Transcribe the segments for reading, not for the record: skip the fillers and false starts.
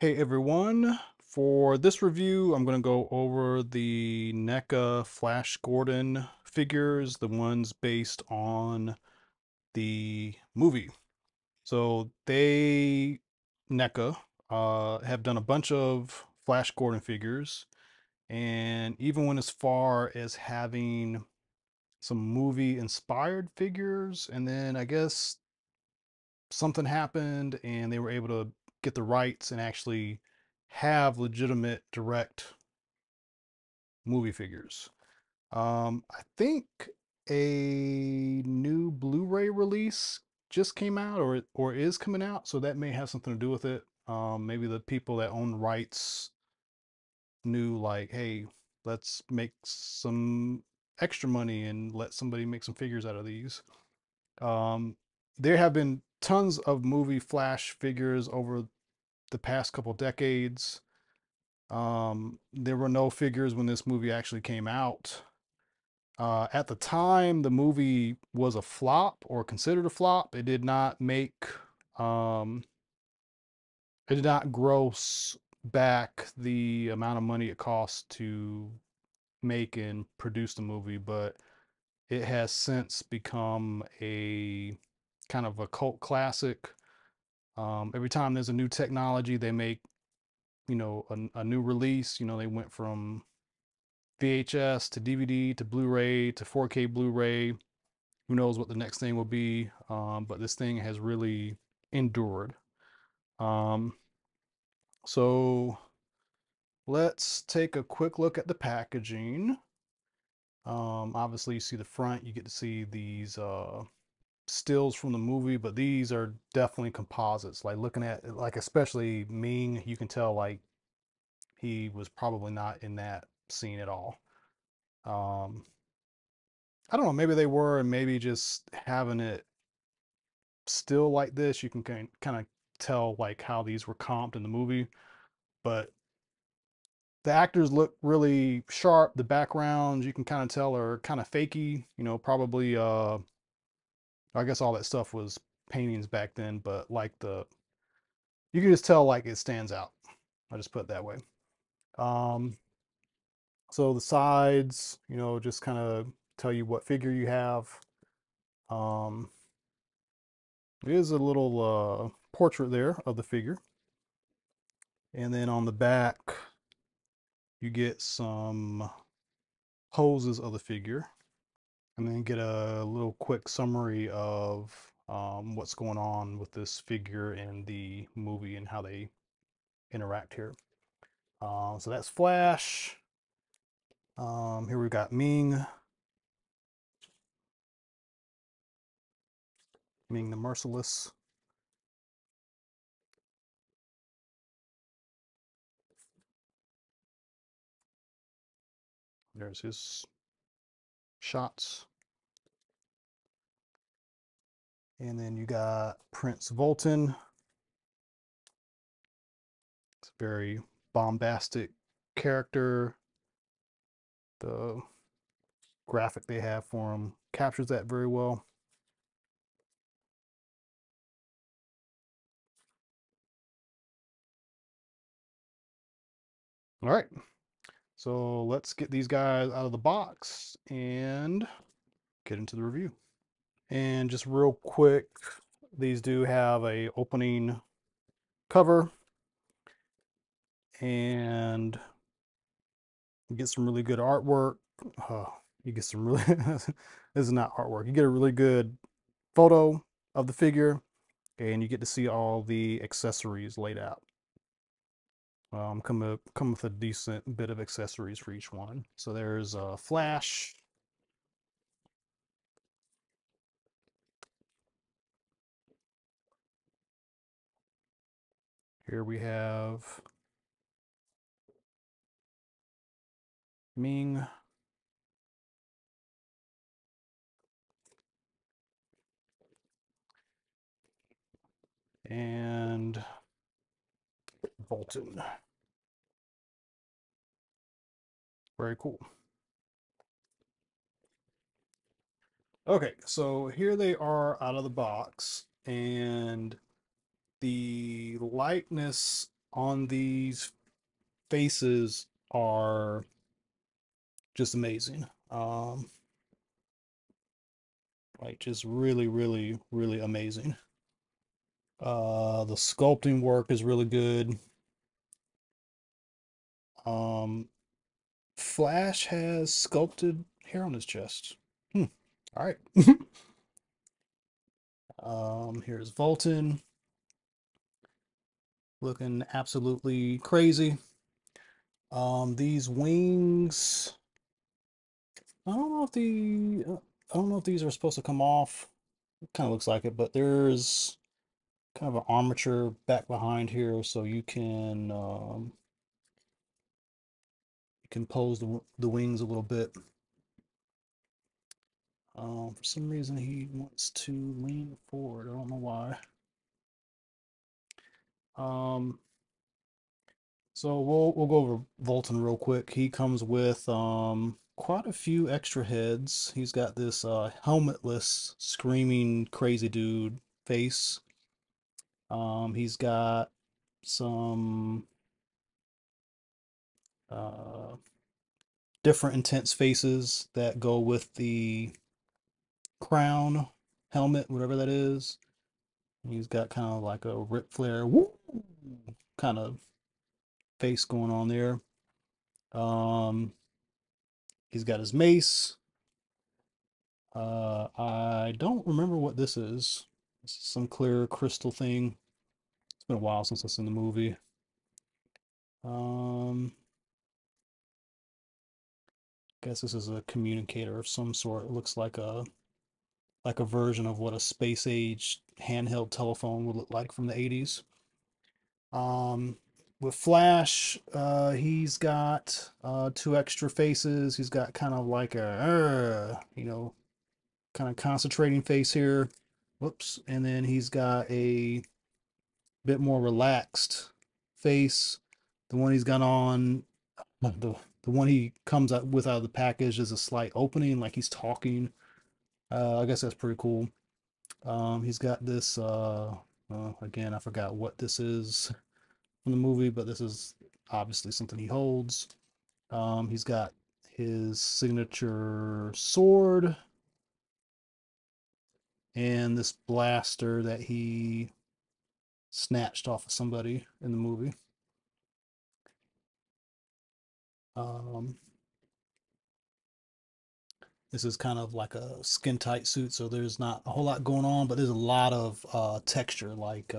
Hey everyone, for this review, I'm going to go over the NECA Flash Gordon figures, the ones based on the movie. So NECA, have done a bunch of Flash Gordon figures, and even went as far as having some movie inspired figures, and then I guess something happened and they were able to get the rights and actually have legitimate direct movie figures. I think a new Blu-ray release just came out or is coming out, so that may have something to do with it. Maybe the people that own the rights knew like, hey, let's make some extra money and let somebody make some figures out of these. Um, there have been tons of movie Flash figures over the past couple decades. There were no figures when this movie actually came out. At the time, the movie was a flop or considered a flop. Um, it did not gross back the amount of money it cost to make and produce the movie, but it has since become a kind of a cult classic. Every time there's a new technology, they make, a new release. They went from VHS to DVD to Blu-ray to 4K Blu-ray. Who knows what the next thing will be? But this thing has really endured. Um, so let's take a quick look at the packaging. Obviously, you see the front. You get to see these stills from the movie, but these are definitely composites. Like looking at, like especially Ming, you can tell like he was probably not in that scene at all. Um, I don't know, maybe they were, and maybe just having it still like this, you can kind of tell like how these were comped in the movie. But the actors look really sharp. The backgrounds you can kind of tell are kind of fakey. Probably I guess all that stuff was paintings back then, but like you can just tell like it stands out. I'll just put it that way. Um, so the sides, just kind of tell you what figure you have. Um, there is a little portrait there of the figure. And then on the back, you get some poses of the figure, and then get a little quick summary of what's going on with this figure in the movie and how they interact here. So that's Flash. Here we've got Ming the Merciless. There's his shots. And then you got Prince Volton. It's a very bombastic character. The graphic they have for him captures that very well. All right, so let's get these guys out of the box and get into the review. And just real quick, these do have a opening cover, and you get some really good artwork. Oh, you get some really this is not artwork. You get a really good photo of the figure, and you get to see all the accessories laid out. Come with a decent bit of accessories for each one. So there's a Flash. Here we have Ming. And Bolton. Very cool. Okay, so here they are out of the box, and the likeness on these faces are just amazing. Like just really, really, really amazing. The sculpting work is really good. Um, Flash has sculpted hair on his chest. Hmm. All right. Here's Volton looking absolutely crazy. These wings, I don't know if I don't know if these are supposed to come off. It kind of looks like it, but there's kind of an armature back behind here, so you can pose the wings a little bit. For some reason, he wants to lean forward. I don't know why. Um, so we'll go over Volton real quick. He comes with quite a few extra heads. He's got this helmetless screaming crazy dude face. He's got some uh different intense faces that go with the crown helmet, whatever that is. He's got kind of like a Ric Flair woo kind of face going on there. Um, he's got his mace. I don't remember what this is. This is some clear crystal thing. It's been a while since I've seen the movie. Um, guess this is a communicator of some sort. It looks like a version of what a space age handheld telephone would look like from the 80s. Um, with Flash, he's got two extra faces. He's got kind of like a kind of concentrating face here. Whoops. And then he's got a bit more relaxed face. The one he's got on, the one he comes out with out of the package is a slight opening, like he's talking. I guess that's pretty cool. He's got this, again, I forgot what this is from the movie, but this is obviously something he holds. He's got his signature sword and this blaster that he snatched off of somebody in the movie. Um, this is kind of like a skin tight suit, so there's not a whole lot going on, but there's a lot of texture, like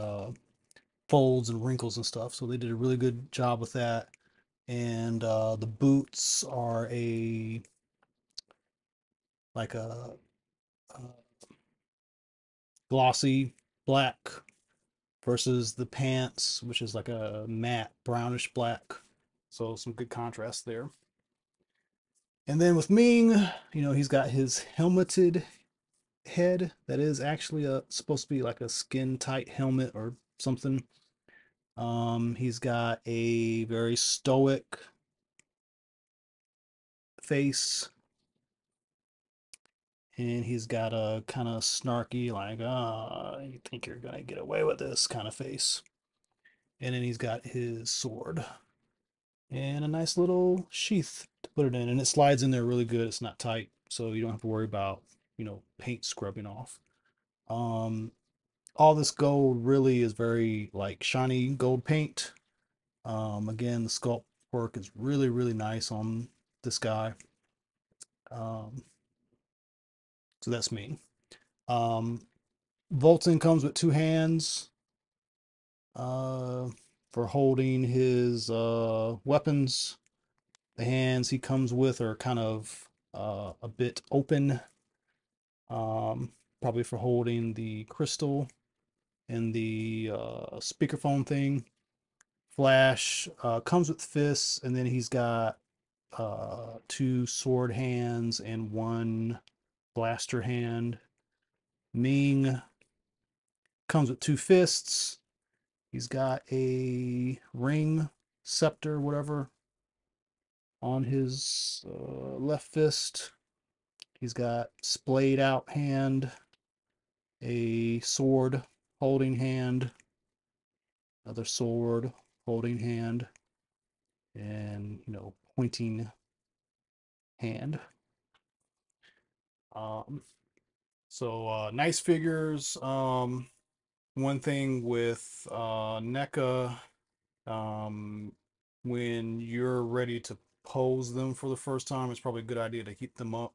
folds and wrinkles and stuff. So they did a really good job with that. And the boots are a like a glossy black versus the pants, which is like a matte brownish black. So some good contrast there. And then with Ming, he's got his helmeted head that is actually supposed to be like a skin tight helmet or something. He's got a very stoic face, and he's got a kind of snarky, like, you think you're gonna get away with this kind of face. And then he's got his sword and a nice little sheath to put it in, and it slides in there really good. It's not tight, so you don't have to worry about paint scrubbing off. Um, all this gold really is very like shiny gold paint. Again, the sculpt work is really really nice on this guy. Um, so that's me. Um, Volton comes with two hands uh, for holding his weapons. The hands he comes with are kind of a bit open, probably for holding the crystal and the speakerphone thing. Flash comes with fists, and then he's got two sword hands and one blaster hand. Ming comes with two fists. He's got a ring, scepter, whatever, on his left fist. He's got splayed out hand, a sword holding hand, another sword holding hand and, pointing hand. Um, nice figures. One thing with Neca, um, when you're ready to pose them for the first time, it's probably a good idea to heat them up.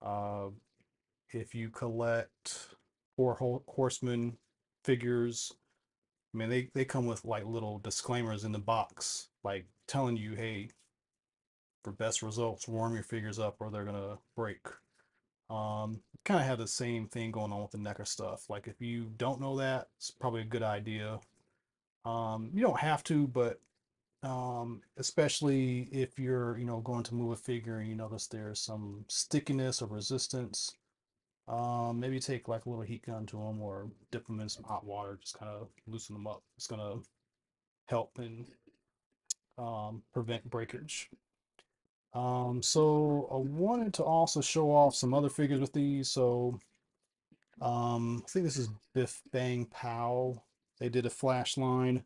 Uh, if you collect horseman figures, I mean, they come with like little disclaimers in the box, like telling you, hey, for best results, warm your figures up or they're gonna break. Kind of have the same thing going on with the Necker stuff. Like if you don't know that, it's probably a good idea. You don't have to, but especially if you're, going to move a figure and you notice there's some stickiness or resistance, maybe take like a little heat gun to them or dip them in some hot water, just kind of loosen them up. It's gonna help and prevent breakage. I wanted to also show off some other figures with these. I think this is Biff Bang Pow. They did a flash line.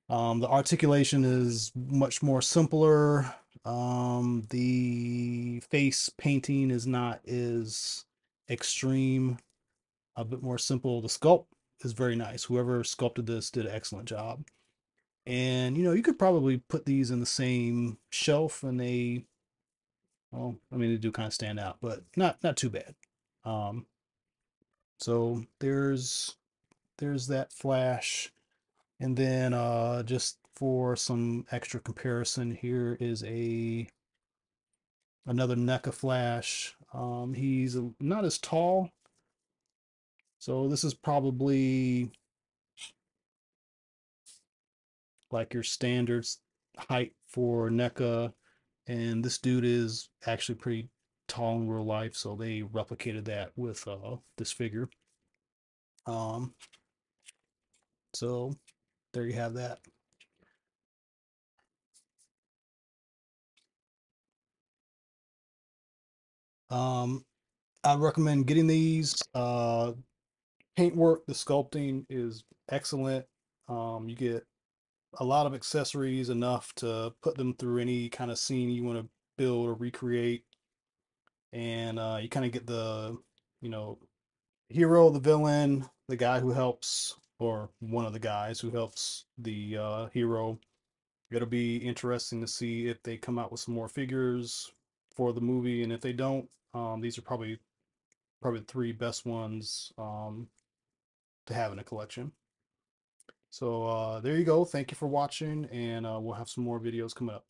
The articulation is much more simpler. The face painting is not as extreme, a bit more simple. The sculpt is very nice. Whoever sculpted this did an excellent job. And you could probably put these in the same shelf and well, I mean, they do kind of stand out, but not too bad. Um, so there's that flash. And then just for some extra comparison, here is another NECA flash. He's not as tall, so this is probably like your standard height for NECA, and this dude is actually pretty tall in real life, so they replicated that with this figure. Um, so there you have that. Um, I recommend getting these. Paintwork, the sculpting is excellent. You get a lot of accessories, enough to put them through any kind of scene you want to build or recreate. And you kind of get the, you know, hero, the villain, the guy who helps, or one of the guys who helps the hero. It'll be interesting to see if they come out with some more figures for the movie, and if they don't, these are probably the three best ones to have in a collection. So there you go. Thank you for watching, and we'll have some more videos coming up.